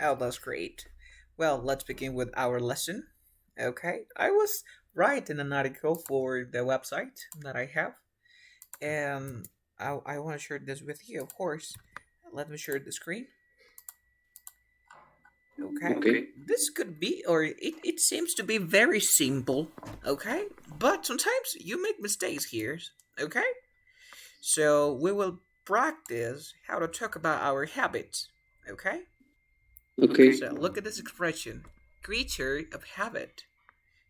Oh, that's great. Well, let's begin with our lesson. Okay, I was writing an article for the website that I have, and I want to share this with you, of course. Let me share the screen. Okay, Okay. this could be, or it seems to be very simple. Okay, but sometimes you make mistakes here. Okay, so we will practice how to talk about our habits. Okay, Okay. so look at this expression, creature of habit.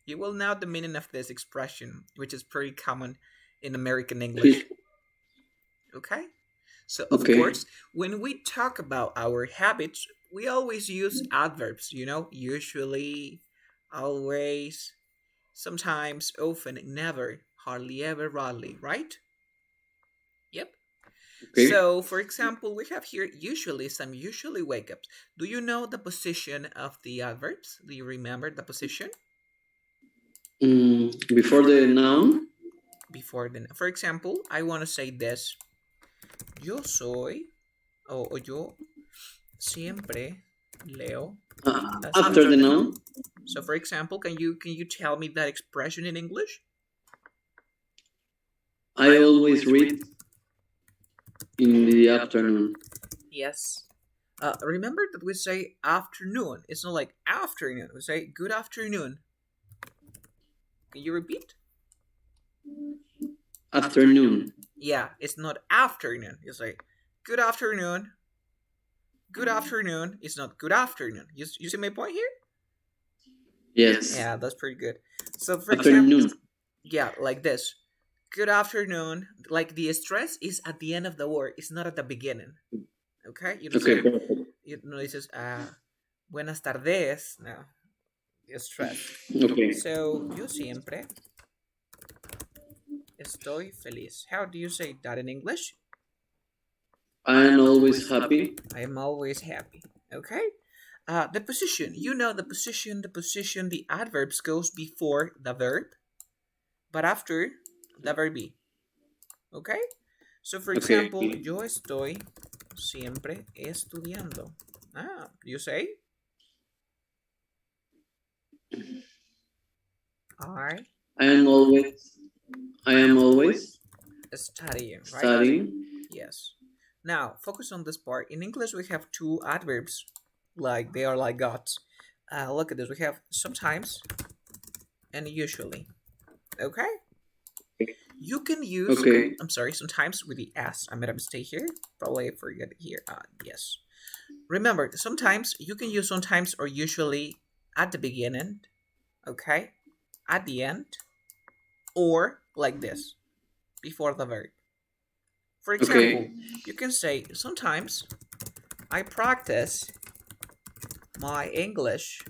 You will know the meaning of this expression, which is pretty common in American English. Okay? So, of Okay. course, when we talk about our habits, we always use adverbs, usually, always, sometimes, often, never, hardly ever, rarely, right? Yep. Okay. So, for example, we have here usually some usually wake ups. Do you know the position of the adverbs? Do you remember the position? Before the noun. Before the, for example, I want to say this. Yo soy o yo siempre leo las After the noticias. noun, So, for example, can you tell me that expression in English? I always read in the afternoon. Yes. Remember that we say afternoon. It's not like afternoon. We say good afternoon. Can you repeat? Afternoon. Yeah, it's not afternoon. It's like good afternoon. Good afternoon. It's not good afternoon. You see my point here? Yes. Yeah, that's pretty good. So, for example, Afternoon. yeah, like this. Good afternoon. Like the stress is at the end of the word. It's not at the beginning. Okay, you don't Okay. say. Perfect. It says buenas tardes. No, it's stress. Okay. So yo siempre estoy feliz. How do you say that in English? I am always happy. I am always happy. Okay. The position. You know the position. The position. The adverbs goes before the verb, but after the verb be. Okay. So, for Okay. example, yo estoy siempre estudiando. You say I I am always. I am always studying, right? studying. Yes. Now, focus on this part. In English, we have two adverbs, like they are like gods. Look at this. We have sometimes and usually. Okay? You can use, Okay. I'm sorry, sometimes with the S. I made a mistake here. Probably I forget it here. Yes. Remember, sometimes you can use sometimes or usually at the beginning, okay? At the end, or like this, before the verb. For example, Okay. you can say, sometimes I practice my English,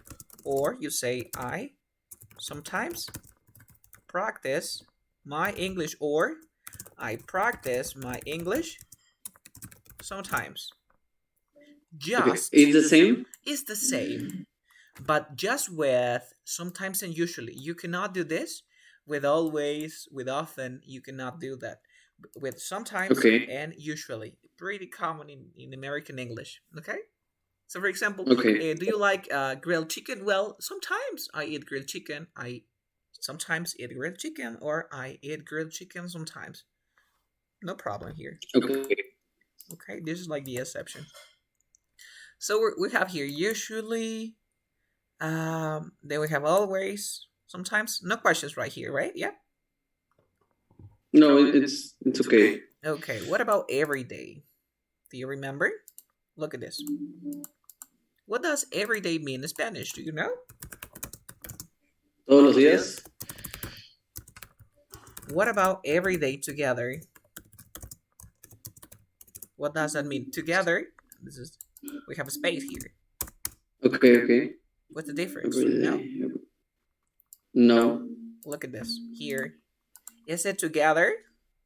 or you say, I sometimes practice my English, or I practice my English sometimes. Okay. Just It's the same. is the same, but just with sometimes and usually. You cannot do this with always, with often. You cannot do that with sometimes Okay. and usually. Pretty common in American English. Okay. So, for example, Okay. do you like grilled chicken? Well, sometimes I eat grilled chicken. I sometimes eat grilled chicken, or I eat grilled chicken sometimes. No problem here. Okay. Okay, this is like the exception. So we have here usually. Then we have always. Sometimes no questions right here, right? Yeah. No, it's okay. Okay. What about every day? Do you remember? Look at this. What does every day mean in Spanish? Do you know? Todos los días. What about every day together? What does that mean? Together. This is. We have a space here. Okay. Okay. What's the difference? Every Do you know? day. No. Look at this here. Is it together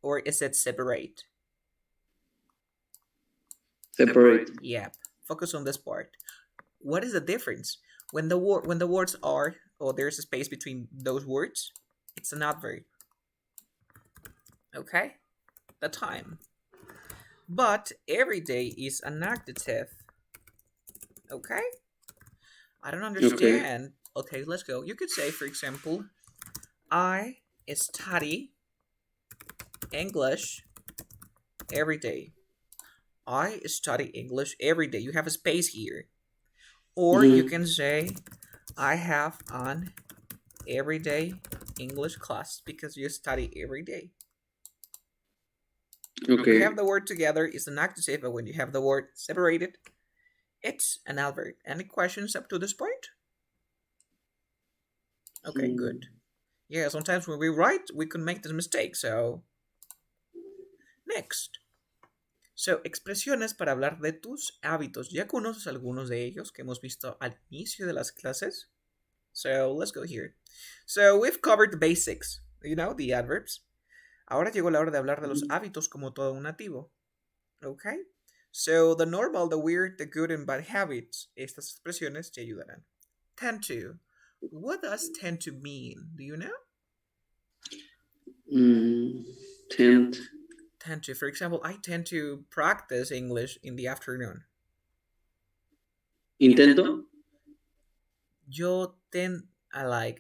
or is it separate? Separate. Yep. Focus on this part. What is the difference? When the words are, or there's a space between those words, it's an adverb. Okay? The time. But every day is an adjective. Okay? I don't Okay. understand. Okay, let's go. You could say, for example, I study English every day. I study English every day. You have a space here. Or you Mm-hmm. can say, I have an everyday English class because you study every day. When you have Okay. the word together, it's an accusative, but when you have the word separated, it's an adverb. Any questions up to this point? Okay, Mm. good. Yeah, sometimes when we write, we can make this mistake. So, next. So, expresiones para hablar de tus hábitos. ¿Ya conoces algunos de ellos que hemos visto al inicio de las clases? So, let's go here. So, we've covered the basics, the adverbs. Ahora llegó la hora de hablar de los hábitos como todo un nativo. Okay? So, the normal, the weird, the good and bad habits. Estas expresiones te ayudarán. Tend to. What does tend to mean? Do you know? Mm. Tent. Tend to. For example, I tend to practice English in the afternoon. Intento.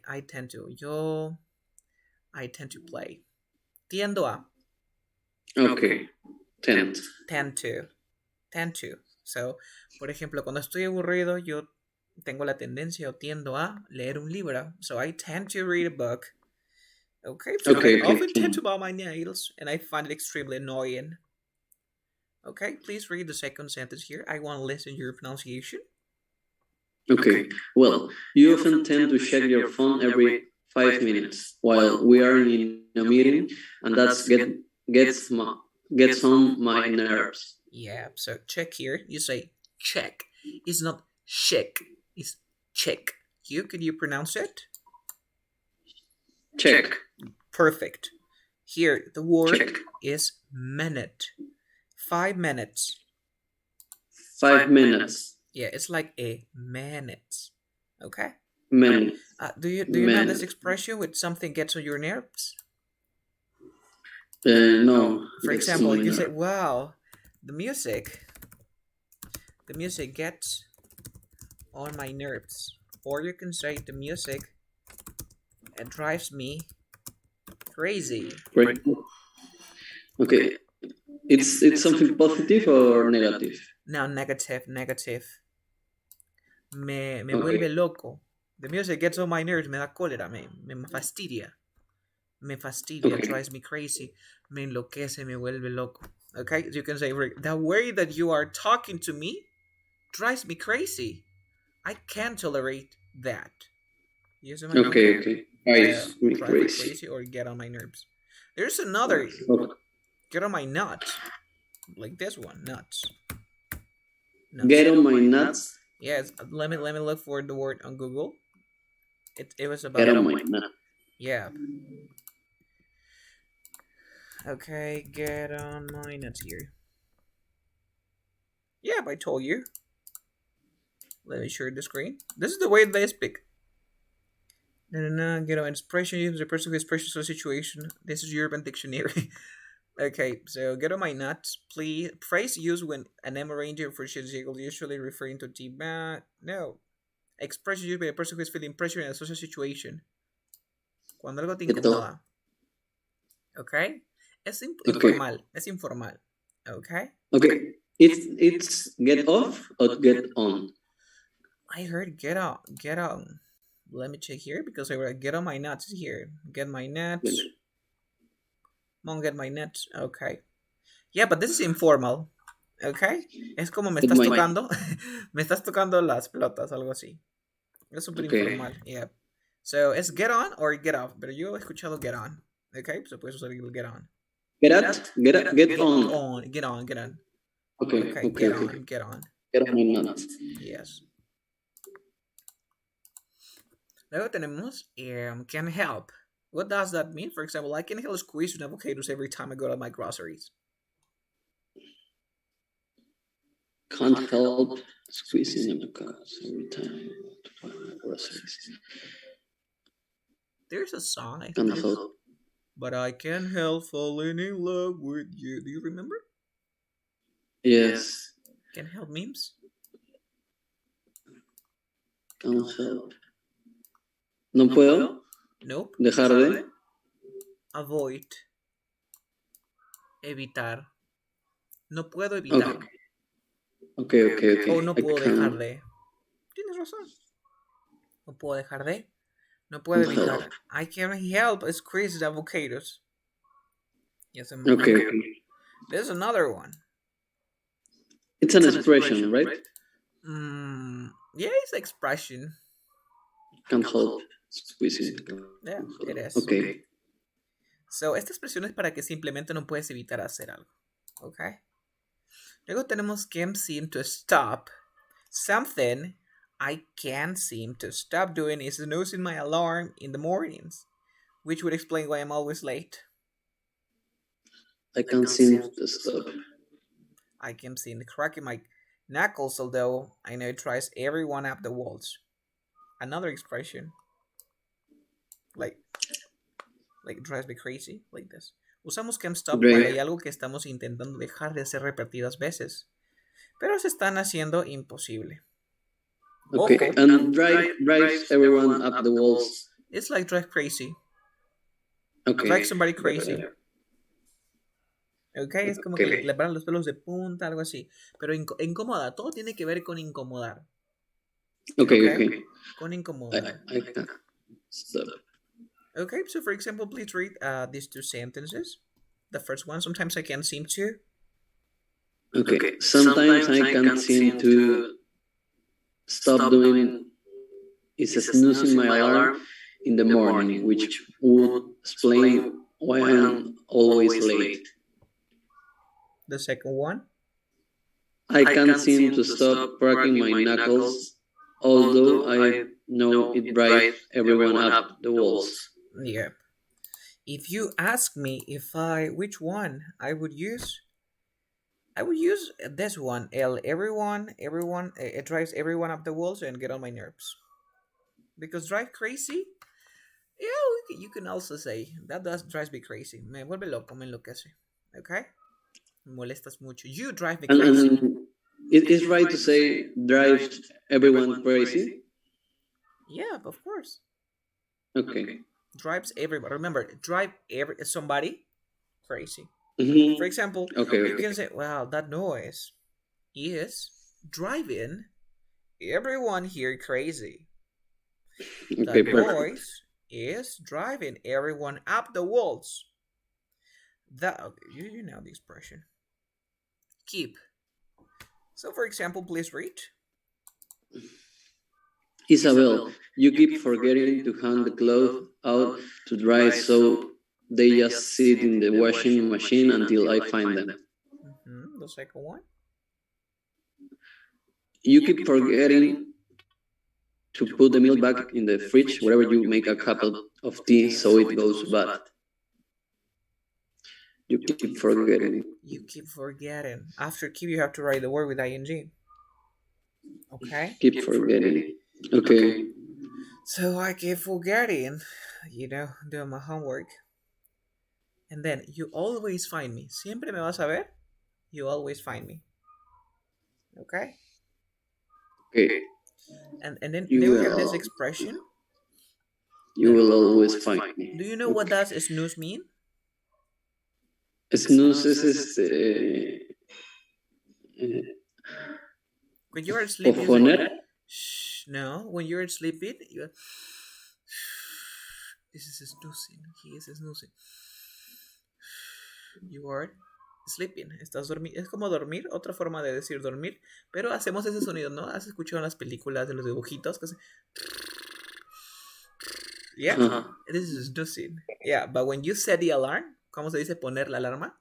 I tend to. I tend to play. Tiendo a. Okay. Tent. Tend to. Tend to. So, por ejemplo, cuando estoy aburrido, yo tengo la tendencia o tiendo a leer un libro. So I tend to read a book. Okay, so I Okay. Okay. often tend to bite my nails and I find it extremely annoying. Okay, please read the second sentence here. I want to listen to your pronunciation. Okay. Well, you often tend to check your phone every 5 minutes while we are in a meeting, and gets my, gets on my nerves. Yeah, so check here. You say check. It's not check. It's check. Can you pronounce it? Check. Perfect. Here, the word Check. is minute. 5 minutes. 5 minutes. Yeah, it's like a minute. Okay. Minute. Do you know this Minute. expression with something gets on your nerves? No, For gets example, on my you say, nerve. "Wow, the music, the music gets on my nerves," or you can say, "The music it drives me crazy." Right. Okay. It's something positive or negative? Now, negative, negative. Me vuelve Okay. loco. The music gets on my nerves. Me da cólera. Me fastidia. Me fastidia. Okay. Drives me crazy. Me enloquece. Me vuelve loco. Okay, you can say the way that you are talking to me drives me crazy. I can't tolerate that. You see my point Okay. there? Okay. Yeah, Drives me drive me crazy. crazy or get on my nerves. There's another Okay. get on my nuts, like this one, nuts. Nuts. Get on my nuts. Yes, let me look for the word on Google. It was Get about on my nuts. yeah. Okay, get on my nuts here. Yeah, I told you. Let me share the screen. This is the way they speak. No, no, no. Get on expression using the person who expresses a situation. This is Urban Dictionary. Okay, so get on my nuts. Please, phrase used when an M arranger for vehicle, usually referring to the no. Expression used by a person who is feeling pressure in a social situation. Cuando algo te Get on. incomoda. Okay? Es Okay. informal. Es informal. Okay? Okay. It's get off or get on. I heard get on. Get on. Let me check here because I wrote get on my nuts here. Get my nuts. Mom, get my nuts. Okay. Yeah, but this is informal. Okay? Es como me Get estás my. tocando. Me estás tocando las pelotas, algo así. Es súper Okay. informal. Yeah. So, es get on or get off. Pero yo he escuchado get on. Okay? So puedes usar el get on. Get at. Get on. On. Get on. Get on. Okay. Okay. Okay. Get Okay. on. Get on. Get on my nuts. Yes. Luego tenemos can help. What does that mean? For example, I can help squeeze avocados every time I go to my groceries. Can't help squeezing avocados every time I buy my groceries. There's a song, I Can't think. help. But I can't help falling in love with you. Do you remember? Yes. Can't help memes? Can't help. No puedo Nope. dejar de. Avoid. Evitar. No puedo evitar. Okay. Okay. O no I puedo dejar can't de. Tienes razón. No puedo dejar de. No puedo help. evitar. I can't help squeeze the avocados. Yes, Okay. There's another one. It's an expression, right? Yeah, it's expression. Can't help squeezing. Yeah, it is. Okay. So, esta expresión es para que simplemente no puedes evitar hacer algo. Okay. Luego tenemos can't seem to stop. Something I can't seem to stop doing is snoozing my alarm in the mornings, which would explain why I'm always late. I can't seem to stop. I can seem to cracking my knuckles, although I know it drives everyone up the walls. Another expression, like drives me crazy, like this. Usamos can't stop cuando hay algo que estamos intentando dejar de hacer repetidas veces, pero se están haciendo imposible. Okay, and drives everyone up the walls. It's like drive crazy. Okay. Drive somebody crazy. Ok, es como que le paran los pelos de punta, algo así. Pero incomoda, todo tiene que ver con incomodar. Okay. Con incomodar. I can't stop. Okay, so for example, please read these two sentences. The first one, sometimes I can't seem to. Okay, sometimes I can't seem to stop doing is snoozing my alarm in the morning, which would explain why I'm always late. The second one? I can't seem to stop cracking my knuckles, although I know it drives everyone up the walls. Yep. If you ask me which one I would use this one. Everyone, it drives everyone up the walls and get on my nerves. Because drive crazy, yeah, you can also say that does drives me crazy. Me vuelve loco, me enloquece. Okay? Me molestas mucho. You drive me crazy. And it is right to say drives everyone crazy. Yeah, of course. Okay. Drives everybody. Remember, somebody crazy. Mm-hmm. For example, you can say, "Wow, that noise is driving everyone here crazy." Okay, That noise is driving everyone up the walls. You know the expression. Keep. So, for example, please read. Isabel, you keep forgetting to hang the clothes out to dry, so they just sit in the washing machine until I find them. The second one. You keep forgetting to put the milk back in the fridge wherever you make a cup of tea so it goes bad. You keep forgetting. You keep forgetting. After keep, you have to write the word with ing. Okay? Keep forgetting. Okay. So I keep forgetting, doing my homework. And then, you always find me. Siempre me vas a ver. You always find me. Okay? Okay. And then we have this expression. You will always find me. Do you know what does snooze mean? Snooze is when you are sleeping. No, when you're sleeping, this is snoozing. He is snoozing. You are sleeping. Estás dormido. Es como dormir, otra forma de decir dormir, pero hacemos ese sonido, ¿no? ¿Has escuchado en las películas, en los dibujitos que hace? Yeah, this is snoozing. Yeah, but when you set the alarm, ¿cómo se dice poner la alarma?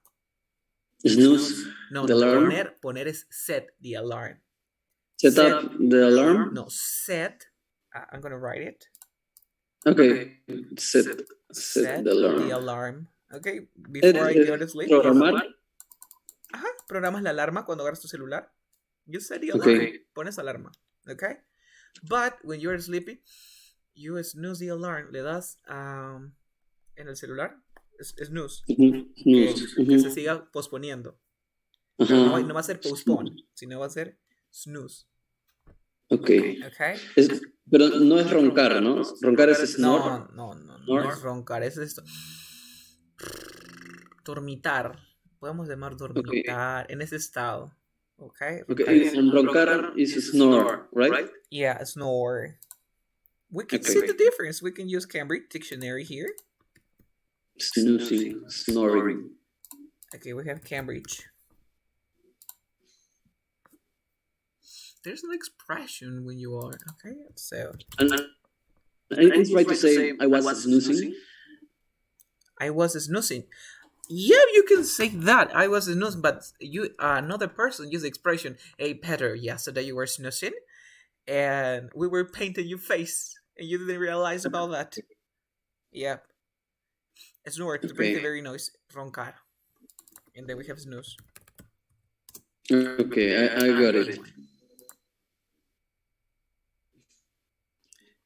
Snooze. No, poner es set the alarm. Set up the alarm? No, set. I'm gonna write it. Okay, set the alarm. Okay, before I go to sleep. Programar. Ajá, programas la alarma cuando agarras tu celular. You set the alarm. Okay. Pones alarma. Okay? But when you're sleeping, you snooze the alarm. Le das en el celular, snooze. Que se siga posponiendo. No va a ser postpone, sino va a ser snooze. Ok. Okay. Pero no es roncar, ¿no? Roncar es snore. No es roncar, es esto. Dormitar. Podemos llamar Okay. dormitar en ese estado. Okay. Roncar Okay. es. And roncar is snore, right? Yeah, snore. We can see Okay. the difference. We can use Cambridge Dictionary here. Snoozing, snoring. Okay, we have Cambridge. There's an expression when you are okay. So And it's right to say I was snoozing. I was snoozing. Yeah, you can say that. I was snoozing, but you another person used the expression, "Hey, Peter, yesterday you were snoozing, and we were painting your face, and you didn't realize about that." Yeah, snore to break the Okay. very noise. Roncar, and then we have snooze. Okay, I got it.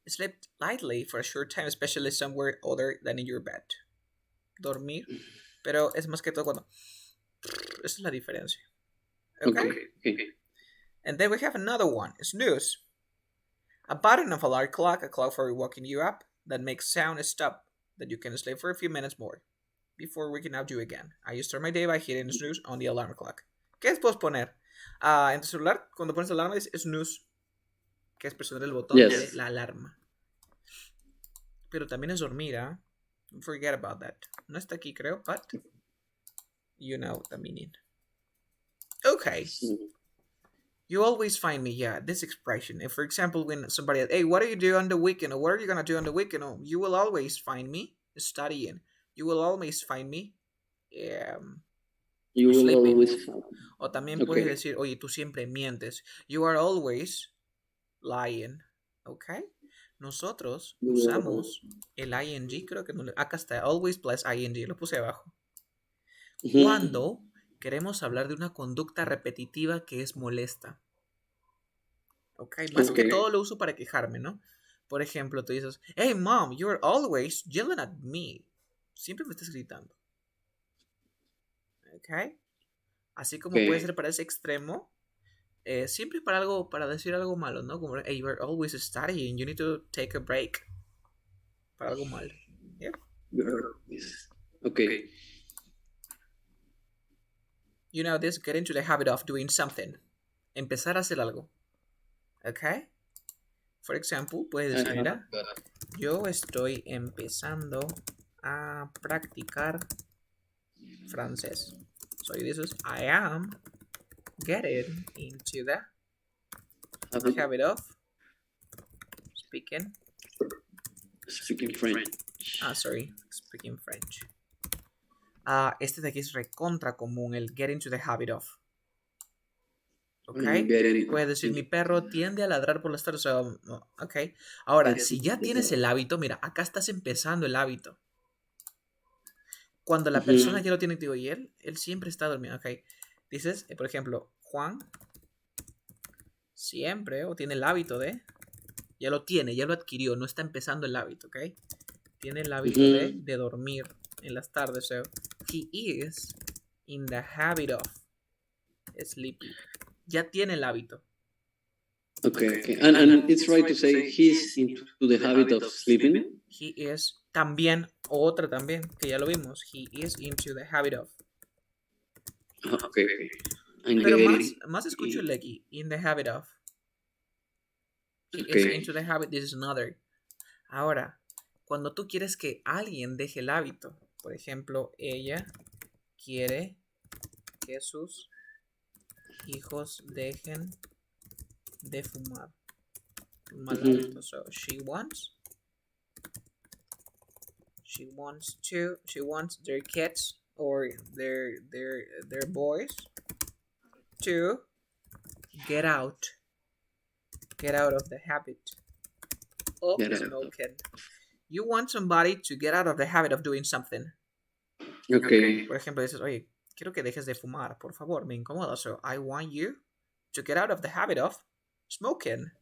Sleep lightly for a short time, especially somewhere other than in your bed. Dormir, pero es más que todo cuando. Esa es la diferencia. Okay? Okay. And then we have another one, snooze. A button of alarm clock, a clock for waking you up, that makes sound stop, that you can sleep for a few minutes more before waking up you again. I start my day by hitting snooze on the alarm clock. ¿Qué es posponer? En tu celular, cuando pones la alarma, es snooze, que es presionar el botón de la alarma. Pero también es dormir, ¿eh? Don't forget about that. No está aquí, creo, but you know the meaning. Okay. You always find me, yeah, this expression. If, for example, when somebody, hey, what do you do on the weekend? Or what are you going to do on the weekend? Oh, you will always find me studying. You will always find me you will sleeping. Always find. O también puedes decir, oye, tú siempre mientes. You are always lying. Okay? Nosotros usamos el ing, creo que no le... Acá está, always plus ing, lo puse abajo. Cuando queremos hablar de una conducta repetitiva que es molesta. Okay, más que todo lo uso para quejarme, ¿no? Por ejemplo, tú dices, hey mom, you're always yelling at me. Siempre me estás gritando. Okay. Así como puede ser para ese extremo, siempre para algo, para decir algo malo, ¿no? Como, hey, you're always studying, you need to take a break. Para algo malo. Yeah. Okay. You know this, get into the habit of doing something. Empezar a hacer algo. Okay. For example, puedes decir, mira, yo estoy empezando a practicar francés. So this is, I am getting into the habit of speaking French. Speaking French. Este de aquí es recontra común, el get into the habit of. Ok, puedes decir, mi perro tiende a ladrar por las tardes. Ok, ahora, si ya tienes el hábito, mira, acá estás empezando el hábito. Cuando la persona ya lo tiene, digo, y él siempre está durmiendo. Ok, dices, por ejemplo, Juan siempre, o tiene el hábito de, ya lo tiene, ya lo adquirió, no está empezando el hábito, ok. Tiene el hábito de dormir en las tardes. So, he is in the habit of sleeping. Ya tiene el hábito. Okay. And it's right to say he's into the habit of sleeping. He is también, otra también, que ya lo vimos. He is into the habit of. Okay. Pero más escucho el aquí, in the habit of. He is into the habit, this is another. Ahora, cuando tú quieres que alguien deje el hábito, por ejemplo, ella quiere que sus hijos dejen de fumar. Un mal hábito. So she wants their kids or their boys to get out of the habit of smoking. You want somebody to get out of the habit of doing something. Okay. Por ejemplo, dices, oye, quiero que dejes de fumar, por favor, me incomoda. So I want you to get out of the habit of smoking.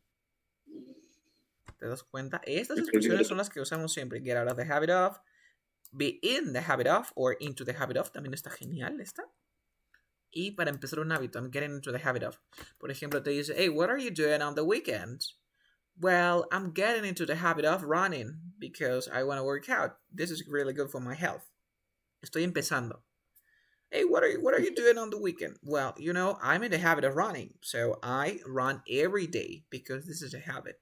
¿Te das cuenta? Estas expresiones son las que usamos siempre. Get out of the habit of, be in the habit of, or into the habit of. También está genial esta. Y para empezar un hábito, I'm getting into the habit of. Por ejemplo, te dice, hey, what are you doing on the weekends? Well, I'm getting into the habit of running because I want to work out. This is really good for my health. Estoy empezando. Hey, what are you doing on the weekend? Well, I'm in the habit of running, so I run every day because this is a habit.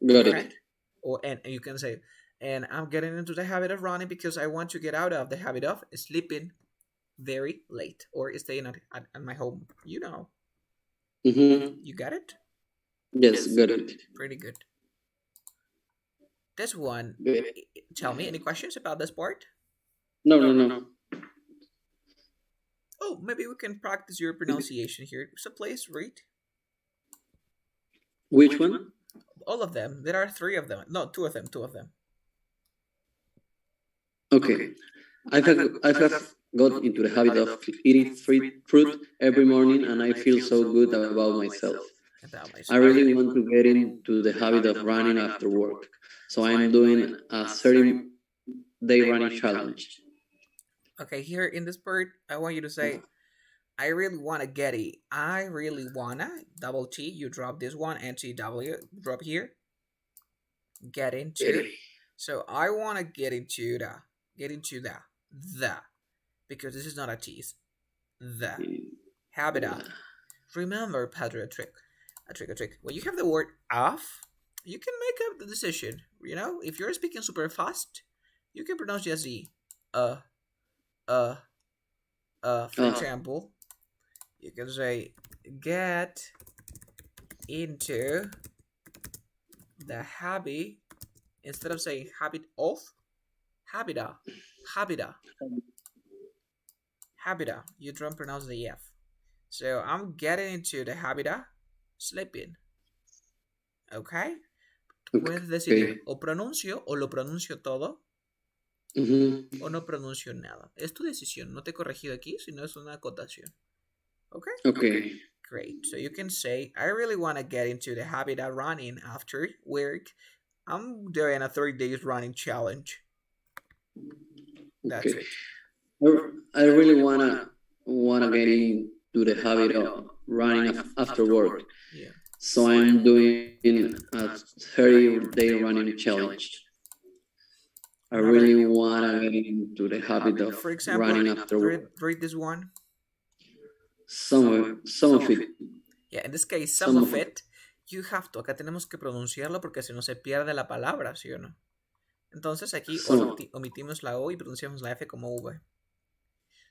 Got Okay, it. or and you can say, and I'm getting into the habit of running because I want to get out of the habit of sleeping very late or staying at my home. Mm-hmm. You got it? Yes, got it. Pretty good. This one, Good. tell me any questions about this part? No, no, no. Oh, maybe we can practice your pronunciation here. So please read Which one? all of them. There are three of them. No, two of them. Two of them. Okay. I have got into the habit of eating fruit every morning, and I feel so good about myself. About I myself. really want to get into the habit of running after work. So I'm doing a 30-day running challenge. Okay, here in this part, I want you to say, I really wanna get it. I really wanna double T. You drop this one and TW drop here. Get into. So I wanna get into the because this is not a T. It's the habit of. Remember, Padre, a trick. When you have the word off, you can make up the decision. If you're speaking super fast, you can pronounce just the uh, uh, for Oh, example, you can say get into the habit instead of saying habit of, habita, habita, habita. You don't pronounce the F. So I'm getting into the habita sleeping. Okay? Puedes decidir okay. o pronuncio o lo pronuncio todo Mm-hmm. o no pronuncio nada. Es tu decisión. No te he corregido aquí, sino es una acotación. Okay? Okay. Great. So you can say, I really want to get into the habit of running after work. I'm doing a 3 days running challenge. That's Okay. it. I really wanna get into the habit of running after work. Yeah. So I'm doing a 30-day running challenge. I Another, really wanna get into the habit of for example, running after work. read this one. Some of it. Yeah, in this case, some Some of of it. it, you have to. Acá tenemos que pronunciarlo porque si no se pierde la palabra, ¿sí o no? Entonces aquí Some. omitimos la O y pronunciamos la F como V.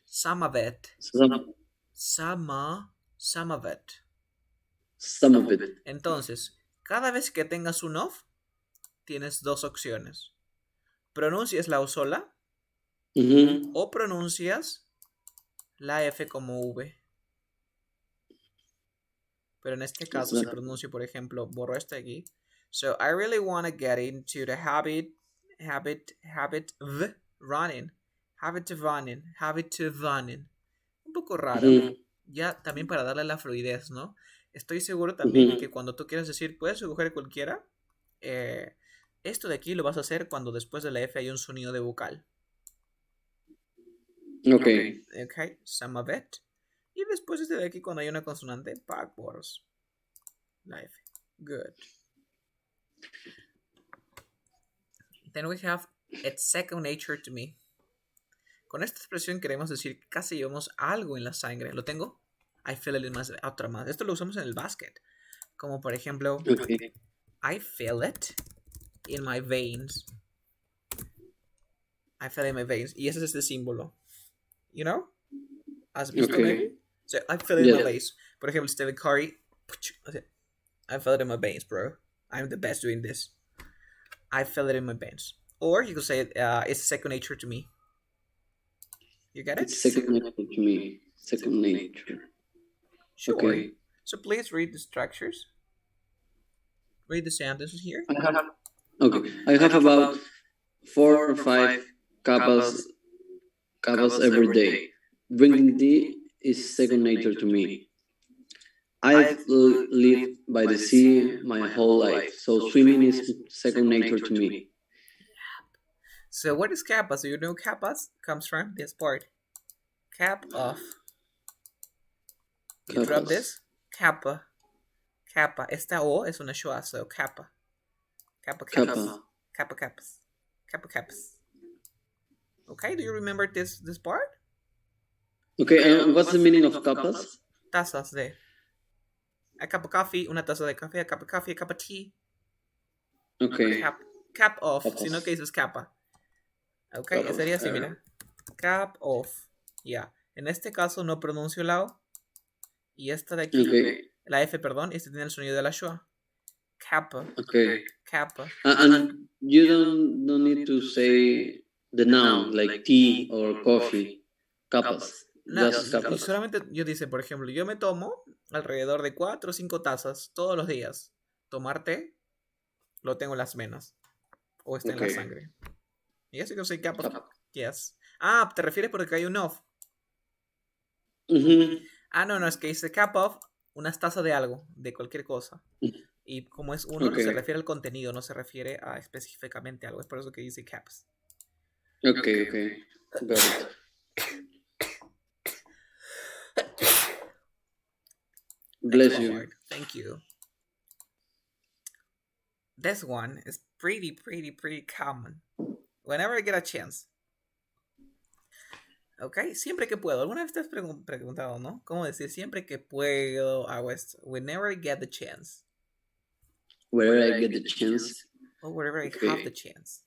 Some of it. Some. Some of it. Some of it. Entonces, cada vez que tengas un off, tienes dos opciones. Pronuncias la O sola Mm-hmm. o pronuncias la F como V. Pero en este caso, si pronuncio, por ejemplo, borro este aquí. So, I really want to get into the habit of running. Habit of running. Un poco raro. Mm-hmm. Ya también para darle la fluidez, ¿no? Estoy seguro también Mm-hmm. que cuando tú quieras decir, puedes escoger cualquiera. Esto de aquí lo vas a hacer cuando después de la F hay un sonido de vocal. Okay. Ok, some of it. Y después este de aquí cuando hay una consonante, backwards. La F. Good. Then we have it's second nature to me. Con esta expresión queremos decir que casi llevamos algo en la sangre. ¿Lo tengo? I feel it in my... Otra más. Esto lo usamos en el basket. Como por ejemplo, Okay. I feel it in my veins. I feel it in my veins. Y ese es este símbolo. You know? ¿Has visto Okay. maybe? So, I feel it in my veins. Por ejemplo, Stephen Curry. I feel it in my veins, bro. I'm the best doing this. I feel it in my veins. Or you could say it's second nature to me. You get it? It's second nature to me. Second nature. Sure. Okay. So please read the structures. Read the sentences here. Okay. I have about 4 or 5 couples every day. Drinking tea is second nature to me. I've lived by the sea my whole life, so swimming is second nature to me. So what is kappa? So you know kappas comes from this part. Cap off. You drop Capas. this. Kappa. Kappa. Esta O es una schwa, so kappa. Kappa kappas. Kappa. Kappa kappas. Kappa kappas. Okay, do you remember this part? Okay, what's the meaning of capas? Tazas de. A cup of coffee, una taza de café, a cup of coffee, a cup of tea. Okay. Cap off, Capas. sino que dices capa. Ok, Capas. sería así, mira. Cap off. Ya. En este caso no pronuncio la O. Y esta de aquí, Okay. la F, perdón, este tiene el sonido de la schwa. Kappa. Okay. Kappa. And you don't need to say the noun like tea or coffee. Capas. No, Just y capas. solamente yo dice, por ejemplo, yo me tomo alrededor de 4 o 5 tazas todos los días. Tomar té, lo tengo en las venas. O está en la sangre. Y así que soy kappa. Yes. Ah, ¿te refieres porque hay un off? Ah, no, es que dice cap off, unas tazas de algo, de cualquier cosa. Y como es uno, se refiere al contenido, no se refiere a específicamente algo. Es por eso que dice caps. Okay. Got it. Bless you. Thank you. This one is pretty common. Whenever I get a chance. Ok, siempre que puedo. ¿Alguna vez te has preguntado, no? ¿Cómo decir siempre que puedo? Hago esto. Whenever I get the chance. Wherever I get the chance. Or wherever I have the chance.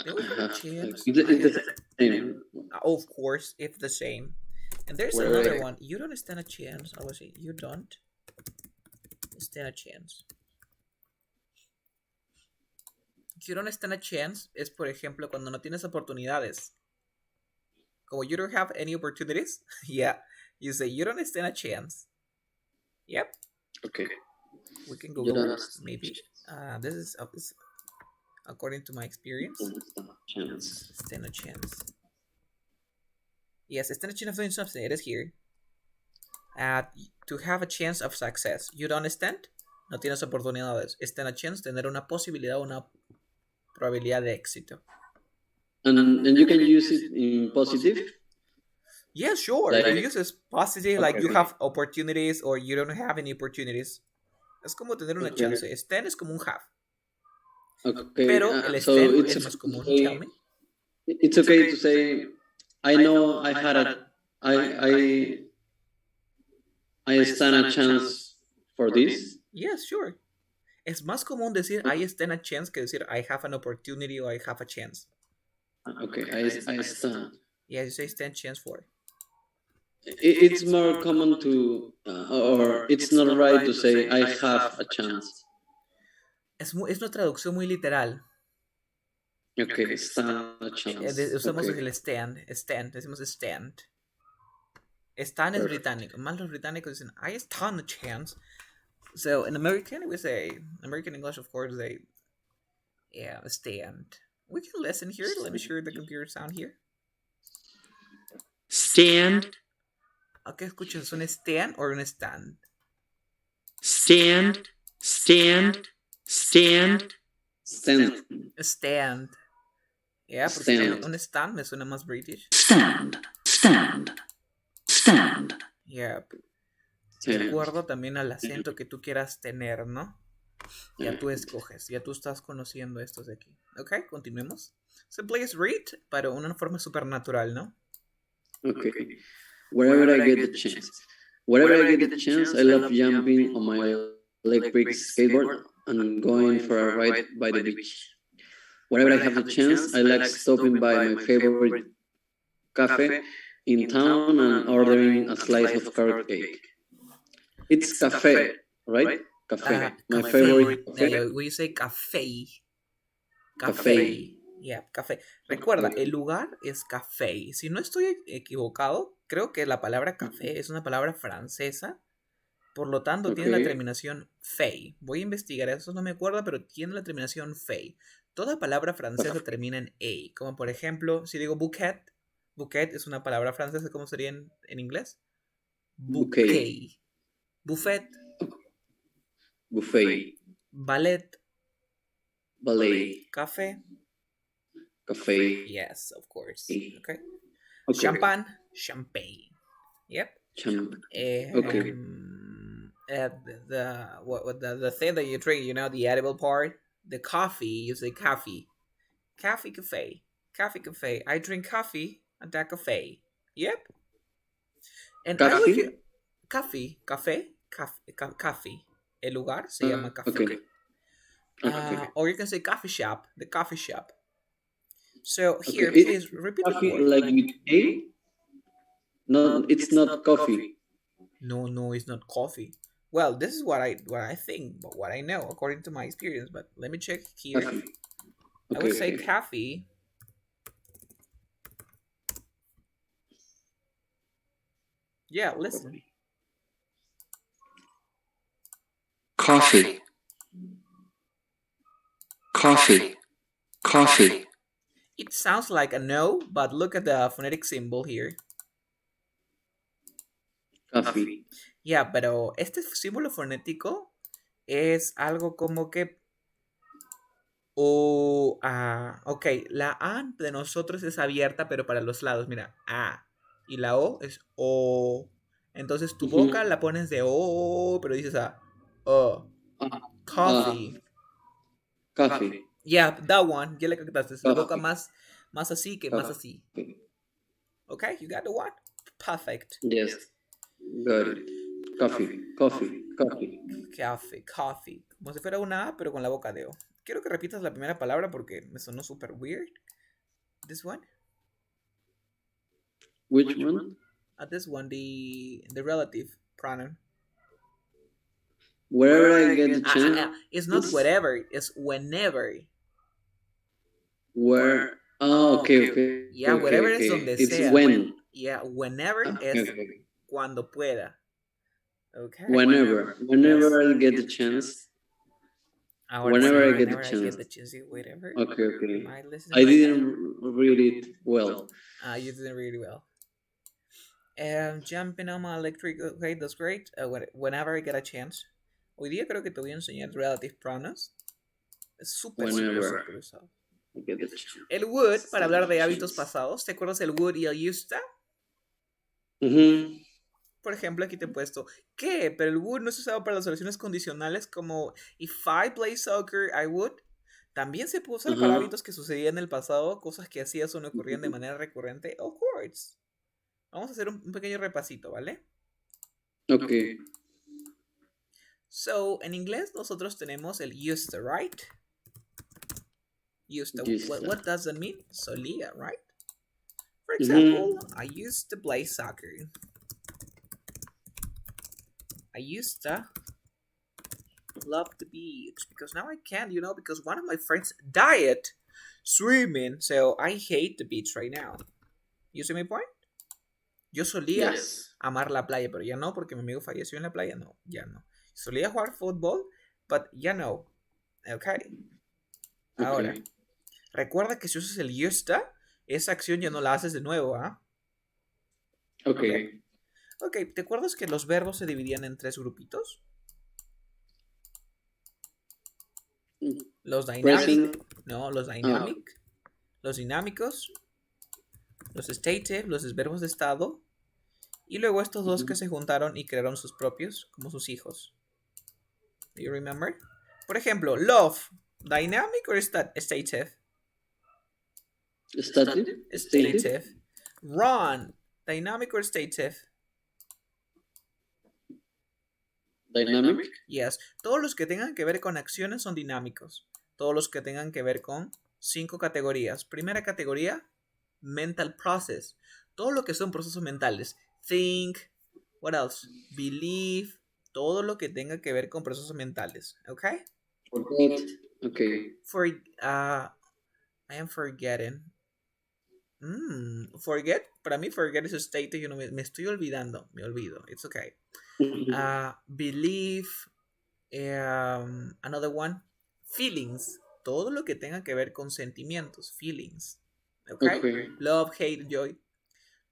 Do we have a chance? It's the same. Of course, it's the same. And there's another one. You don't stand a chance. I would say you don't stand a chance. You don't stand a chance es, por ejemplo, cuando no tienes oportunidades. Como you don't have any opportunities. Yeah. You say you don't stand a chance. Yep. Okay. We can Google it, maybe. This is according to my experience. Stand a chance. Yes, stand a chance of doing something. It is here. To have a chance of success. You don't stand. No tienes oportunidades. Stand a chance, tener una posibilidad, una probabilidad de éxito. And you can use it in positive? Yeah, sure. Like, you use it positive, like you have opportunities or you don't have any opportunities. Es como tener una chance. Stand es como un have. Okay. Pero el stand es más común. Tell me. It's okay to say, I know I had I stand a chance for this. Yes, sure. Es más común decir I stand a chance que decir I have an opportunity or I have a chance. Okay, I stand. Yeah, you say stand chance for. It's more common to, or it's not right to say I have a chance. Es una traducción muy literal. Okay, stand a chance. Usamos el stand, decimos stand. Stand es británico. Más los británicos dicen I stand a chance. So in American, we say, American English, of course, they, stand. We can listen here. Let me share the computer sound here. Stand. Okay, escuchas, ¿un stand o un stand? Stand. Yeah, porque un stand me suena más British. Stand. Yeah. De acuerdo también al acento que tú quieras tener, ¿no? Ya tú escoges, ya tú estás conociendo estos de aquí. Ok, continuemos. So please read, pero una forma supernatural, ¿no? Okay. Wherever I get the chance. Wherever I get the chance, I love jumping on my electric skateboard and going for a ride by the beach. Whenever I have the chance, I like stopping by my favorite cafe in town and ordering a slice of carrot cake. It's cafe, right? Cafe. My favorite cafe. We say café. Café. Yeah, café. Recuerda, el lugar es café. Si no estoy equivocado, creo que la palabra café es una palabra francesa. Por lo tanto, tiene la terminación fey. Voy a investigar eso, no me acuerdo, pero tiene la terminación fey. Toda palabra francesa termina en a. Como por ejemplo, si digo bouquet. Bouquet es una palabra francesa, ¿cómo sería en inglés? Bouquet. Buffet. Buffet. Ballet. Café. Café. Yes, of course. Okay. Champagne. Champagne. Yep. Champ. Okay. The thing that you drink, the edible part, the coffee, you say coffee. Coffee cafe. Coffee cafe. I drink coffee at that cafe. Yep. And I would Coffee. coffee, café, coffee. El lugar se llama Okay. café. Okay. Or you can say coffee shop, the coffee shop. So Okay. here, It's please repeat the coffee word. like with A? No, it's not coffee. No, no, it's not coffee. Well, this is what I think, but what I know according to my experience. But let me check here. Coffee. I would Okay. say Okay. coffee. Yeah, listen. Coffee. Coffee. Coffee. It sounds like a no, but look at the phonetic symbol here. Coffee. Yeah, pero este símbolo fonético es algo como que o, ok, la A de nosotros es abierta, pero para los lados, mira, A. Y la O es O. Entonces tu boca Mhm. la pones de O, pero dices A. O. Ah, ah, Coffee. coffee. Yeah, that one. Ya le captaste. Es la boca Coffee. más así que más así. Coffee. Okay, you got the one? Perfect. Yes. Got it. Coffee. Coffee. Coffee. Coffee, coffee. Como si fuera una A, pero con la boca de O. Quiero que repitas la primera palabra porque me sonó super weird. This one? Which one? This one, the relative pronoun. Wherever I get the chance. It's not whatever, it's whenever. Where? Oh, okay, okay, Yeah, okay, whatever okay. es donde It's sea. when. Yeah, whenever Okay, es okay. cuando pueda. Okay. Whenever I get the chance. Ahora sí, Whenever I get the whenever I get chance. the chance, whatever. Okay, okay. Am I listening I right didn't read it well. now? You didn't really well. Jumping on my electric, okay, that's great. Whenever I get a chance. Hoy día creo que te voy a enseñar relative pronouns. Es súper, súper, Whenever súper usado. I get the chance. El would, para hablar de hábitos pasados, ¿te acuerdas el would y el used to? Mm-hmm. Por ejemplo, aquí te he puesto ¿qué? Pero el would no es usado para las oraciones condicionales como if I play soccer, I would. También se puede usar para hábitos que sucedían en el pasado, cosas que hacías o no ocurrían de manera recurrente. Of course. Vamos a hacer un pequeño repasito, ¿vale? Okay. So, en inglés nosotros tenemos el used to, right? Used to. What does that mean? Solía, right? For example, I used to play soccer. I used to love the beach because now I can't, because one of my friends died swimming, so I hate the beach right now. You see my point? Yo solía amar la playa, pero ya no, porque mi amigo falleció en la playa. No, ya no. Solía jugar fútbol, but ya no. Okay. Ahora, recuerda que si usas el used to, esa acción ya no la haces de nuevo, ¿ah? Okay. Ok, ¿te acuerdas que los verbos se dividían en 3 grupitos? Los dynamic, los dynamic, los dinámicos, los stative, los verbos de estado, y luego estos dos que se juntaron y crearon sus propios, como sus hijos. Do you remember? Por ejemplo, love, dynamic or stative? Stative. Run, dynamic or stative? Dynamic. Yes. Todos los que tengan que ver con acciones son dinámicos. Todos los que tengan que ver con 5 categorías. Primera categoría, mental process. Todo lo que son procesos mentales. Think, what else? Believe. Todo lo que tenga que ver con procesos mentales. ¿Ok? Forget. Okay. I am forgetting. Forget. Para mí, forget es state. Yo no me estoy olvidando. Me olvido. It's okay. Believe. Another one. Feelings. Todo lo que tenga que ver con sentimientos. Feelings. Okay. Love, hate, joy.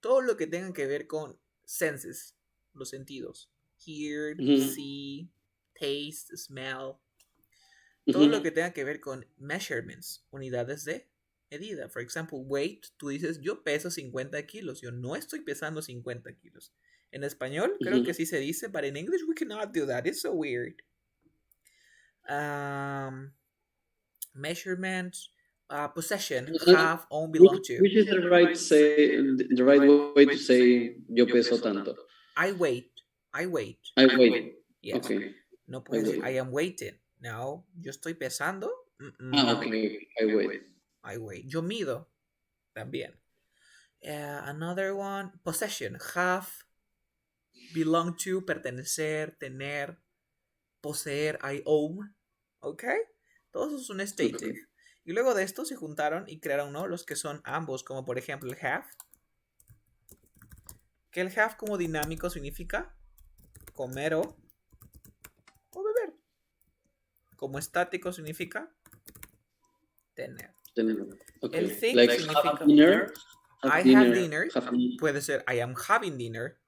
Todo lo que tenga que ver con senses. Los sentidos. Hear, see, taste, smell. Todo lo que tenga que ver con measurements. Unidades de medida. For example, weight. Tú dices, yo peso 50 kilos. Yo no estoy pesando 50 kilos. En español creo que sí se dice, but in English we cannot do that. It's so weird. Measurement, possession, have, own, belong to. Which is the right way to say yo peso tanto? I wait. I wait. I wait. Yes. Okay. No I puedes decir I wait. am waiting. No, yo estoy pesando. Ah, No. okay. I wait. I wait. Yo mido también. Another one, possession, have, belong to, pertenecer, tener, poseer, I own. ¿Ok? Todos esos son stative. Okay. Y luego de esto se juntaron y crearon, ¿no?, los que son ambos, como por ejemplo el have. Que el have como dinámico significa comer o beber. Como estático significa tener. Okay. El think Like significa have dinner. I have dinner. Puede ser I am having dinner.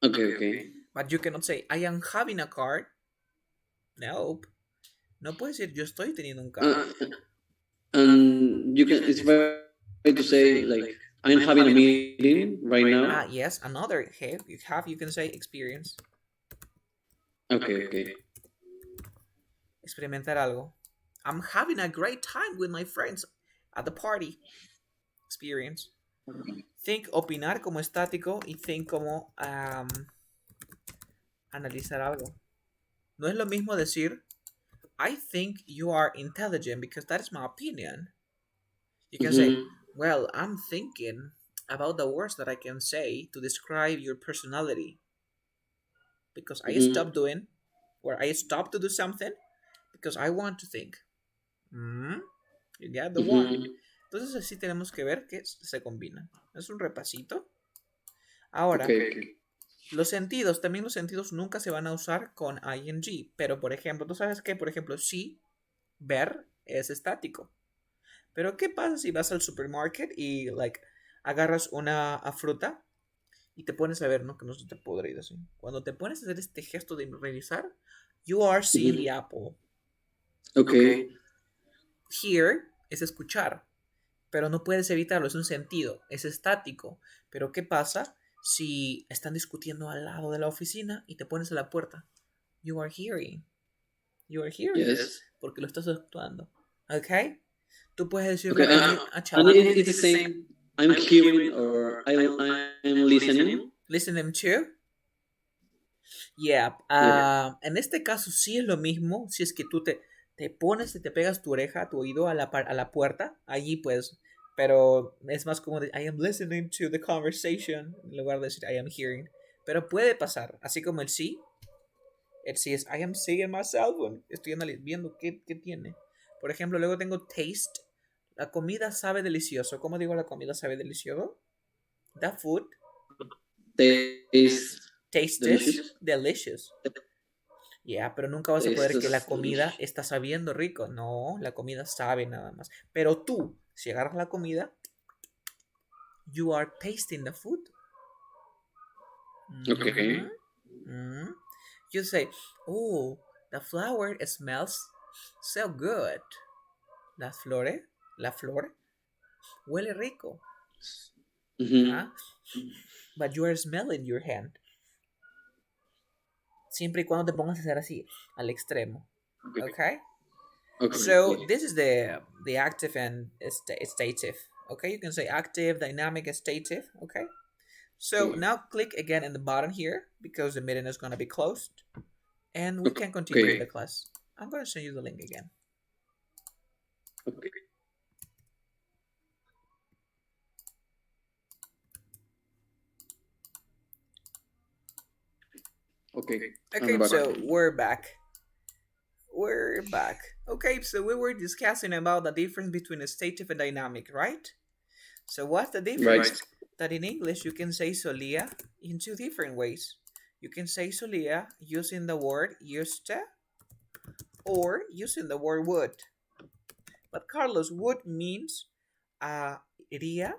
Okay, okay. But you cannot say I am having a car. Nope. No puedes decir yo estoy teniendo un carro. And you can, it's right to say like I'm having a meeting right now. Yes, another have you can say experience. Okay, okay. Experimentar algo. I'm having a great time with my friends at the party. Experience. Think, opinar como estático y think como analizar algo. No es lo mismo decir I think you are intelligent because that is my opinion. You can say, well, I'm thinking about the words that I can say to describe your personality. Because I stopped doing, or I stopped to do something because I want to think. You get the one. Entonces así tenemos que ver que se combinan. Es un repasito. Ahora, los sentidos, también los sentidos nunca se van a usar con ing. Pero, por ejemplo, tú sabes que, por ejemplo, sí, ver es estático. Pero, ¿qué pasa si vas al supermarket y, agarras una fruta y te pones a ver, ¿no? Que no se te podrá ir así. Cuando te pones a hacer este gesto de revisar, you are seeing the apple. Okay. Hear es escuchar, pero no puedes evitarlo, es un sentido, es estático. Pero ¿qué pasa si están discutiendo al lado de la oficina y te pones a la puerta? You are hearing. You are hearing. Yes. Porque lo estás actuando. ¿Ok? Tú puedes decirle Okay. a chaval. And it's the same. I'm hearing or I'm listening. Listening to. Yeah. En este caso sí es lo mismo. Si es que tú te pones y te pegas tu oreja, tu oído a la puerta, allí pues. Pero es más como de I am listening to the conversation en lugar de decir I am hearing. Pero puede pasar. Así como el sí. El sí es I am seeing myself. Estoy viendo qué tiene. Por ejemplo, luego tengo taste. La comida sabe delicioso. ¿Cómo digo la comida sabe delicioso? The food tastes delicious. Yeah, pero nunca vas a poder que la comida está sabiendo rico. No, la comida sabe nada más. Pero tú, si agarras la comida, you are tasting the food. Okay. You say, oh, the flower smells so good. La flor, huele rico. But you are smelling your hand. Siempre y cuando te pongas a hacer así, al extremo. Okay? So, this is the active and stative. Okay? You can say active, dynamic, stative. Okay? So, now click again in the bottom here because the meeting is going to be closed. And we can continue the class. I'm going to send you the link again. Okay. Okay, so we're back. Okay, so we were discussing about the difference between stative and dynamic, right? So what's the difference? Right. That in English you can say solía in two different ways. You can say solía using the word used to or using the word would. But Carlos, would means iría,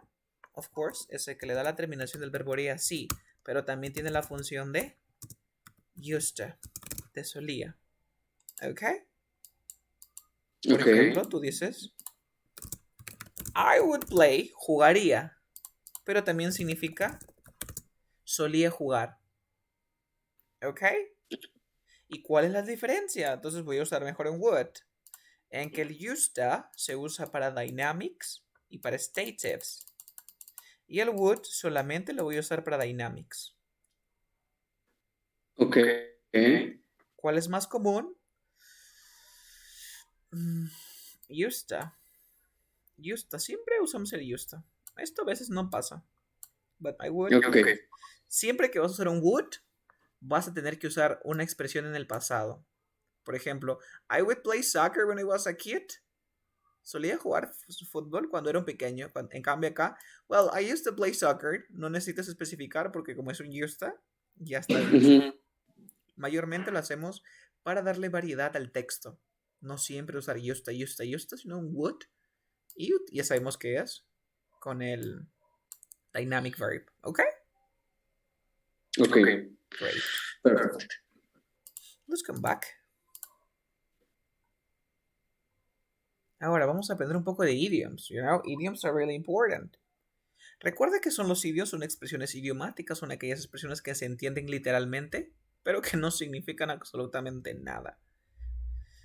of course, es el que le da la terminación del verbo iría, sí, pero también tiene la función de used to, de solía. Okay? Por ejemplo, tú dices I would play, jugaría, pero también significa solía jugar. ¿Ok? ¿Y cuál es la diferencia? Entonces voy a usar mejor en would. En que el used to se usa para dynamics y para statives. Y el would solamente lo voy a usar para dynamics. Ok. ¿Cuál es más común? Used to. Used to. Siempre usamos el used to. Esto a veces no pasa. But I would. Ok. Siempre que vas a usar un would, vas a tener que usar una expresión en el pasado. Por ejemplo, I would play soccer when I was a kid. Solía jugar fútbol cuando era un pequeño. En cambio acá, well, I used to play soccer. No necesitas especificar porque como es un used to, ya está dicho. Mayormente lo hacemos para darle variedad al texto. No siempre usar used to, sino un would. Y ya sabemos qué es con el dynamic verb. ¿Ok? Ok. Great. Perfect. Let's come back. Ahora vamos a aprender un poco de idioms. You know, idioms are really important. Recuerda que son los idioms, son expresiones idiomáticas, son aquellas expresiones que se entienden literalmente, pero que no significan absolutamente nada.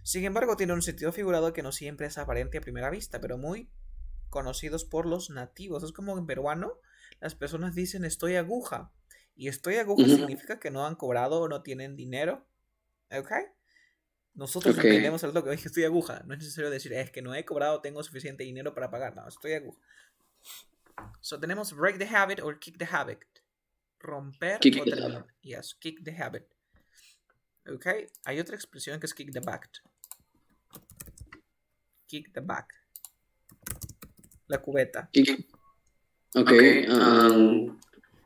Sin embargo, tienen un sentido figurado que no siempre es aparente a primera vista, pero muy conocidos por los nativos. Es como en peruano, las personas dicen estoy aguja. Y estoy aguja significa que no han cobrado o no tienen dinero. ¿Ok? Nosotros entendemos lo que dije, estoy aguja. No es necesario decir, es que no he cobrado, tengo suficiente dinero para pagar. No, estoy aguja. So tenemos break the habit or kick the habit. Romper o terminar. Yes, kick the habit. Ok, hay otra expresión que es kick the back. Kick the back. La cubeta. Okay,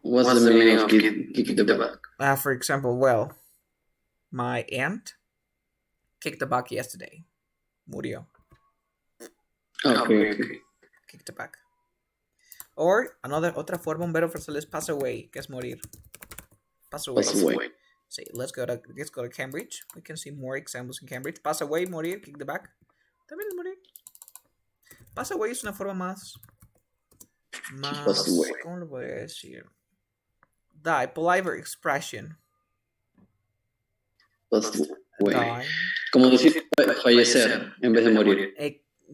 what's the meaning of kick the back? For example, well, my aunt kicked the bucket yesterday. Murió. Okay. Kick the back. Or otra forma, un verbo fresal es pass away, que es morir. Pass away. See, let's go to Cambridge. We can see more examples in Cambridge. Pass away, morir, kick the back. También es morir. Pass away es una forma más, ¿cómo lo voy a decir? Die, polite expression. Die. Como decir fallecer en vez de morir.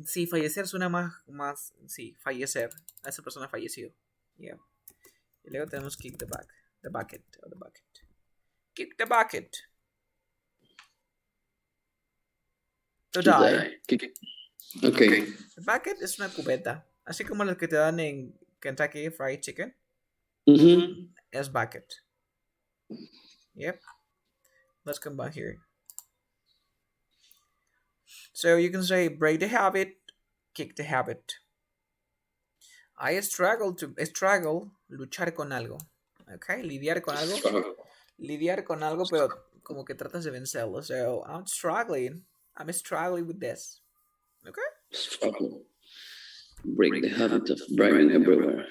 Sí, fallecer suena más, sí, fallecer. Esa persona falleció. Yeah. Y luego tenemos kick the back. The bucket. Kick the bucket. To die. Okay. The bucket es una cubeta. Así como las que te dan en Kentucky Fried Chicken. Es bucket. Yep. Let's come back here. So you can say break the habit, kick the habit. I struggle, luchar con algo. Okay, lidiar con algo, pero como que tratas de vencerlo. So I'm struggling with this. Okay? Struggle. Break the habit of driving everywhere.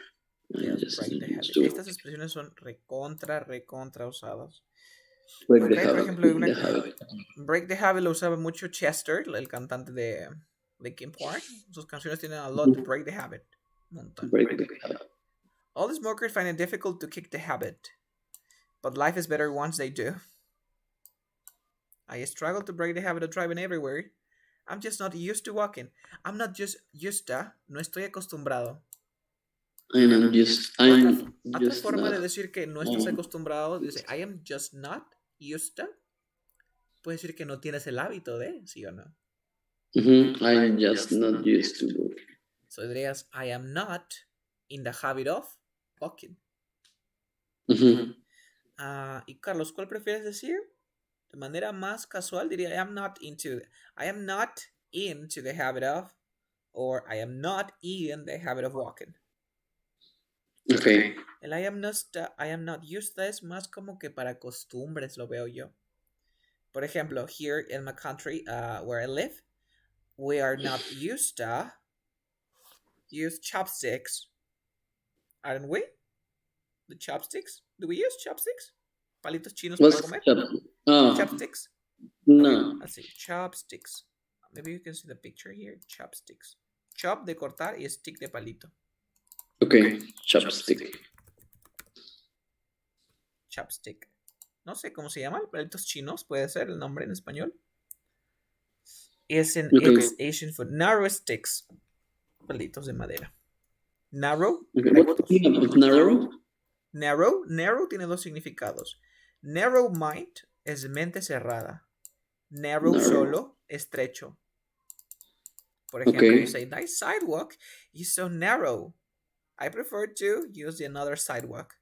Yes, break the habit. Estas expresiones son recontra usadas. Break the habit. Por ejemplo, break the habit lo usaba mucho Chester, el cantante de Linkin Park. Sus canciones tienen a lot de break the habit. Break the habit. All the smokers find it difficult to kick the habit, but life is better once they do. I struggle to break the habit of driving everywhere. I'm just not used to walking. I'm not just used to, no estoy acostumbrado. Otra forma de decir que no estás acostumbrado, dice I am just not used to. Puede decir que no tienes el hábito de, ¿sí o no? I'm just not used to walking. So dirías I am not in the habit of walking. Y Carlos, ¿cuál prefieres decir? De manera más casual diría I am not into the habit of, or I am not in the habit of walking. Okay. El I am not used to es más como que para costumbres, lo veo yo. Por ejemplo, here in my country, where I live, we are not used to use chopsticks, aren't we? The chopsticks? Do we use chopsticks? Palitos chinos para comer? Chopsticks? No. Let's see. Chopsticks. Maybe you can see the picture here. Chopsticks. Chop de cortar y stick de palito. Okay. Chopstick. chopstick. No sé cómo se llama, palitos chinos, puede ser el nombre en español. Es en Okay. Asian food. Narrow sticks, palitos de madera. Narrow, Okay. What's the rectos. meaning of narrow? Narrow tiene dos significados. Narrow mind es mente cerrada. Narrow Narrow. solo, estrecho. Por ejemplo, you Okay. say, that sidewalk is so narrow. I prefer to use the another sidewalk.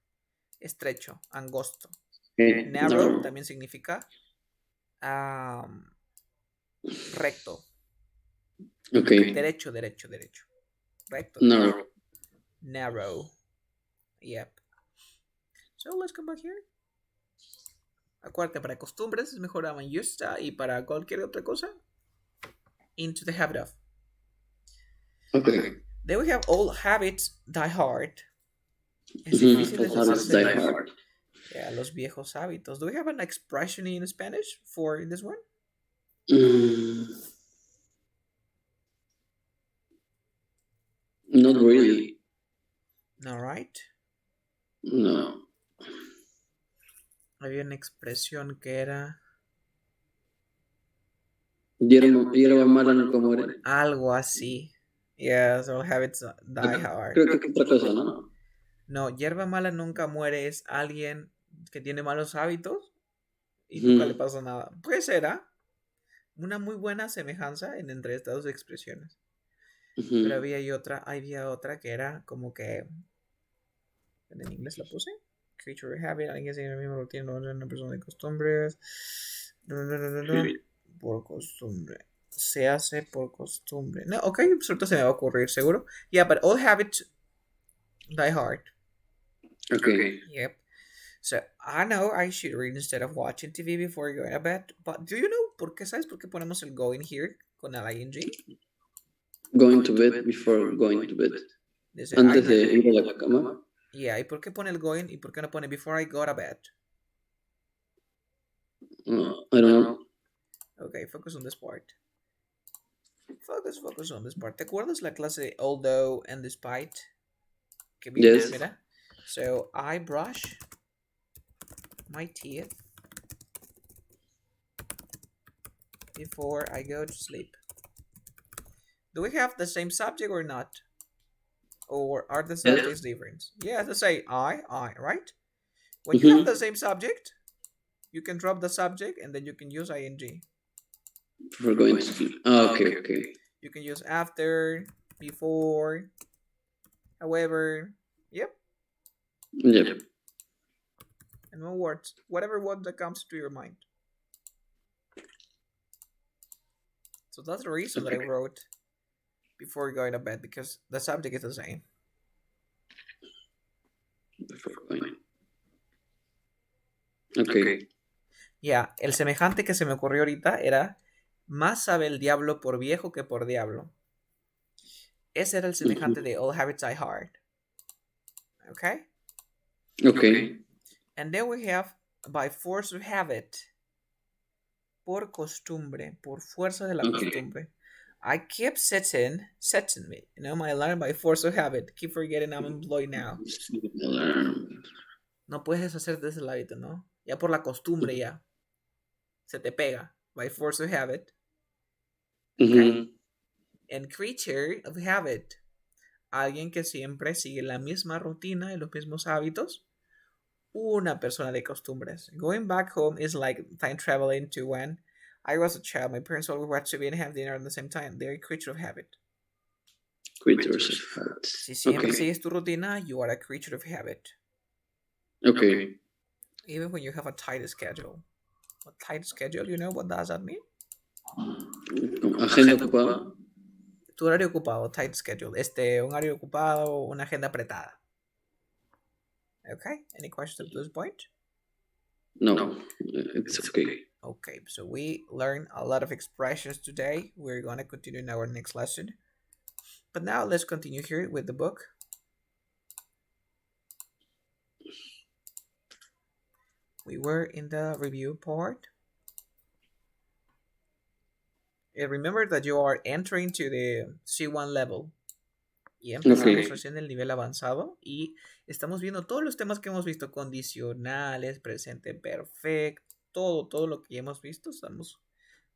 Estrecho, angosto. Okay. Narrow Narrow. también significa recto. Okay. Derecho. Recto, derecho. Narrow. Narrow. Yep. So let's come back here. Acuérdate, para costumbres es mejor aman gusta y para cualquier otra cosa, into the habit of. Okay. Then we have old habits die hard. Es Mm-hmm. difícil Old habits deshacerse de die los, hard. los viejos hábitos. Do we have an expression in Spanish for this one? Mm, not really. All right. No. Había una expresión que era Hierba mala nunca muere. algo así. Yes, old habits die hard. Creo que es otra cosa, ¿no? No, hierba mala nunca muere es alguien que tiene malos hábitos y nunca le Mm. pasa nada. Pues era una muy buena semejanza entre estas dos expresiones. Pero Mm-hmm. había otra que era como que en inglés la puse. Creature of habit, alguien que sigue la misma rutina, no es una persona de costumbres. Por costumbre. Se hace por costumbre. No, ok, pues ahorita se me va a ocurrir, seguro. Yeah, but all habits die hard. Okay. Yep. So, I know I should read instead of watching TV before going to bed. But do you know por qué? ¿Sabes por qué ponemos el going here con el ing? Going to bed before going to bed. Dice, Antes de ir a la cama. yeah, ¿y por qué pone el going y por qué no pone before I go to bed? No, I don't know. Okay, focus on this part. Focus on this part. ¿Te acuerdas la clase de although and despite? Que vimos, Yes. mira. So, I brush my teeth before I go to sleep. Do we have the same subject or not? Or are the subjects different? Yeah, let's say I, right? When you have the same subject, you can drop the subject and then you can use ing. Before going to sleep. Oh, okay, okay. You can use after, before, however. Yep. Yep. And more words. Whatever word that comes to your mind. So that's the reason that I wrote before going to bed, because the subject is the same. Before going. Okay. Yeah, el semejante que se me ocurrió ahorita era más sabe el diablo por viejo que por diablo. Ese era el semejante de all habits die hard. Okay? Okay. And then we have by force of habit. Por costumbre, por fuerza de la costumbre. I keep setting me, my alarm by force of habit. Keep forgetting I'm employed now. No puedes deshacerte de ese hábito, ¿no? Ya por la costumbre ya. Se te pega. By force of habit. Okay. And creature of habit. Alguien que siempre sigue la misma rutina y los mismos hábitos. Una persona de costumbres. Going back home is like time traveling to when I was a child. My parents always watched TV and have dinner at the same time. They're a creature of habit. Creatures of habit. Si siempre sigues tu rutina, you are a creature of habit. Okay. Even when you have a tight schedule. A tight schedule, you know what does that mean? Agenda ocupada. Tu horario ocupado, tight schedule. Un horario ocupado, una agenda apretada. Okay, any questions at this point? No, it's okay. Okay, so we learned a lot of expressions today. We're going to continue in our next lesson. But now let's continue here with the book. We were in the review part. And remember that you are entering to the C1 level. Y empezamos Okay. recién el nivel avanzado y estamos viendo todos los temas que hemos visto, condicionales, presente perfecto, todo lo que ya hemos visto, estamos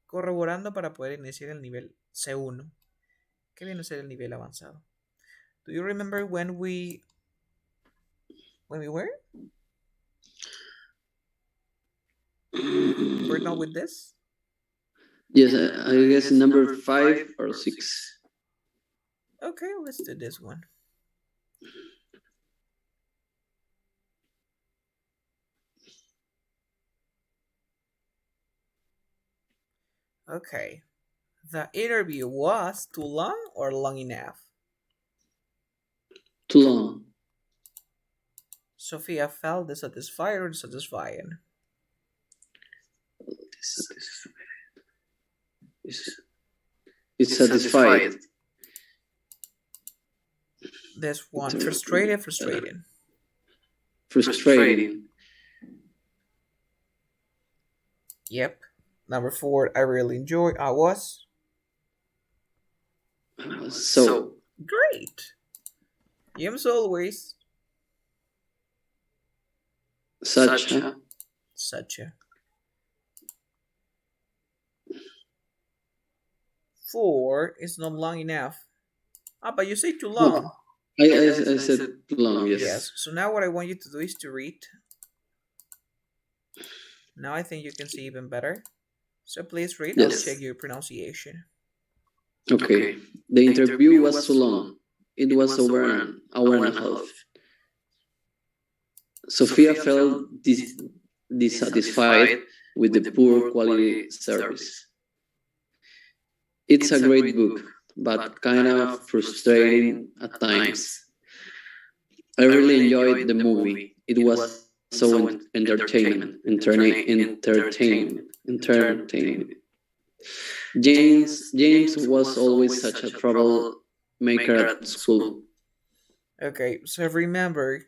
corroborando para poder iniciar el nivel C1, que viene a ser el nivel avanzado. Do you remember when we were not with this? Yes, I guess number 5 or 6. Okay, let's do this one. Okay. The interview was too long or long enough? Too long. Sophia felt dissatisfied or dissatisfying? It's, it's satisfied. This one, frustrated, frustrating. Frustrating. Yep. Number 4, I really enjoyed. I was So great. As always. such a Such a 4 is not long enough. Ah, but you say too long. I said too long, yes. Yes. So now what I want you to do is to read. Now I think you can see even better. So please read. I'll Yes. check your pronunciation. Okay. The interview was too long. It was over an hour and a half. Sophia felt dissatisfied with the poor quality service. It's a great book, but kind of frustrating at times. I really enjoyed the movie. It was so entertaining. James was always such a troublemaker at school. Okay, so remember,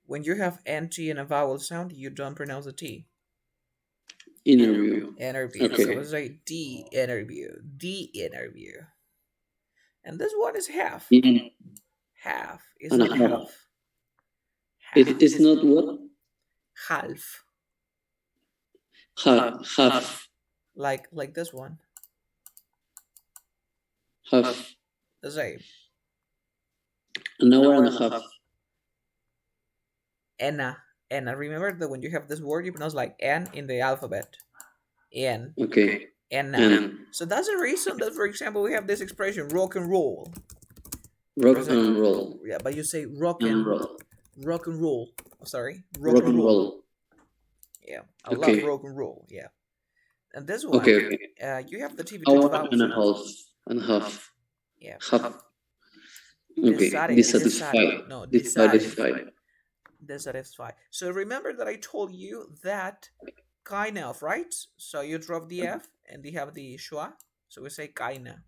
when you have NT and a vowel sound, you don't pronounce the T. Interview. Interview. Okay. So let's say D interview. D interview. And this one is half. Mm. Half. It's And a not half. half. It's not what? Half. Half. Like this one. Half. The same. An hour and a half. Enna. Enna. Remember that when you have this word, you pronounce like N in the alphabet. N. Okay. Enna. And So that's the reason that, for example, we have this expression, rock and roll. rock and roll. Yeah, but you say rock And and roll. rock and roll. Oh, sorry, Rock and roll. Yeah, I Okay. love rock and roll. Yeah, and this one, Okay. you have the T between Hour vowels. and a half. And half. Yeah. Half. Okay. Dissatisfied. No, Dissatisfied. dissatisfied. So remember that I told you that kind of, right? So you drop the F and you have the schwa. So we say kinda.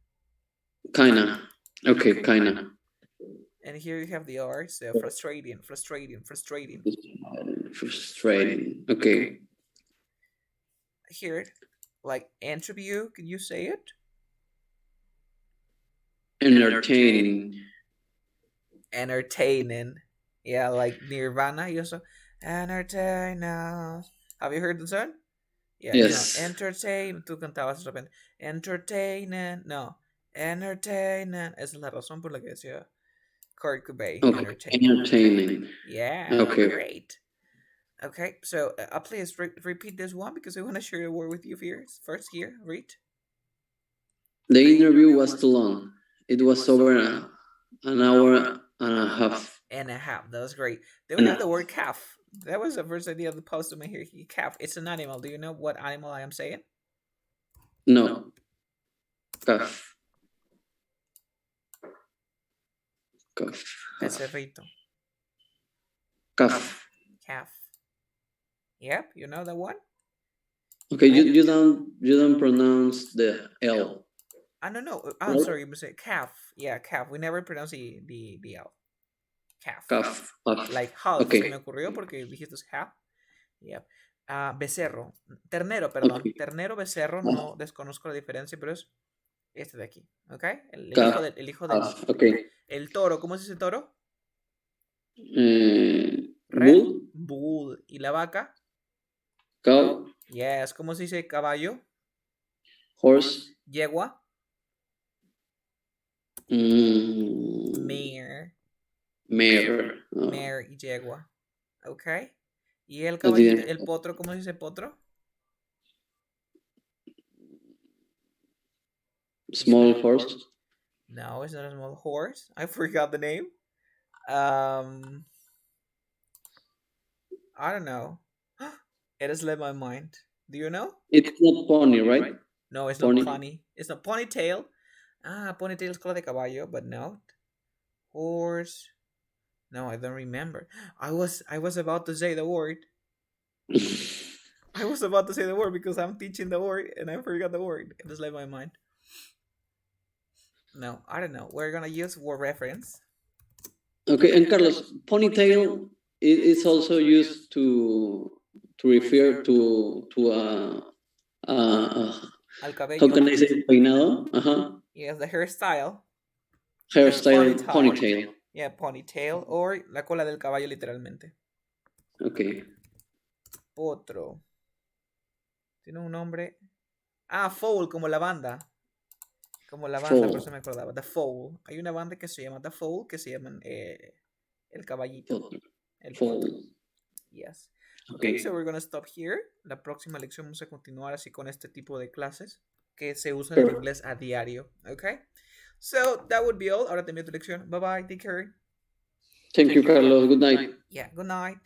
Kinda. Okay, kinda. And here you have the R. So frustrating. Frustrating. Okay. Here, like interview. Can you say it? Entertaining. Entertaining. Yeah, like Nirvana. You also entertain us. Have you heard the song? Yeah, Yes. entertain. Tú cantabas de repente. Entertaining. No. Entertaining. Esa es la razón por la que decía Kurt Cobain. Okay. Entertaining. Yeah. Okay. Great. Okay, so please repeat this one because I want to share a word with you first here. Read. The interview was too long. It was over an hour and a half. And a half. That was great. Then we have the word calf. That was the first idea of the post of my here. Calf. It's an animal. Do you know what animal I am saying? No. Calf. Becerrito. Calf. Calf. Yep, you know that one? Okay, you don't pronounce the L. I don't know. I'm Right? sorry, you say calf. Yeah, calf. We never pronounce the L. Calf. Calf. Like half. Okay. Se me ocurrió porque dijiste half. Yep. Becerro. Ternero, perdón. Okay. Ternero, becerro. No desconozco la diferencia, pero es Este de aquí, ¿ok? El hijo del... Calf. Okay. El toro, ¿cómo se dice toro? Red Bull, bull. ¿Y la vaca? cow, Yes, ¿cómo se dice caballo? horse, Yegua. mm, Mare. mare. Mare y yegua. ¿Ok? ¿Y el I caballito, didn't. el potro, cómo se dice potro? Small horse. No, it's not a small horse. I forgot the name. Um, I don't know. It has left my mind. Do you know? It's not pony, right? No, it's not Pony. pony. It's not ponytail. Ah, ponytail es cola de caballo, but no. Horse. No, I don't remember. I was about to say the word. I was about to say the word because I'm teaching the word and I forgot the word. It just left my mind. No, I don't know. We're gonna use word reference. Okay, and Carlos, ponytail is also used to refer to a Al how cabello. can I say peinado? Yes, the hairstyle. Hairstyle Ponytail. ponytail. Yeah, ponytail or la cola del caballo literalmente. Okay. Potro. Tiene un nombre. Ah, foul, como la banda. Como la banda, por eso Foal. me acordaba. The Foul. Hay una banda que se llama The Foul, que se llaman El Caballito. Foal. El Potro. Foal. Yes. Okay, so Okay. we're gonna stop here. La próxima lección vamos a continuar así con este tipo de clases que se usan en Perfect. inglés a diario. Okay? So that would be all. Ahora te envío tu lección. Bye bye. Take care. Thank you, Carlos. Good night. Yeah, good night.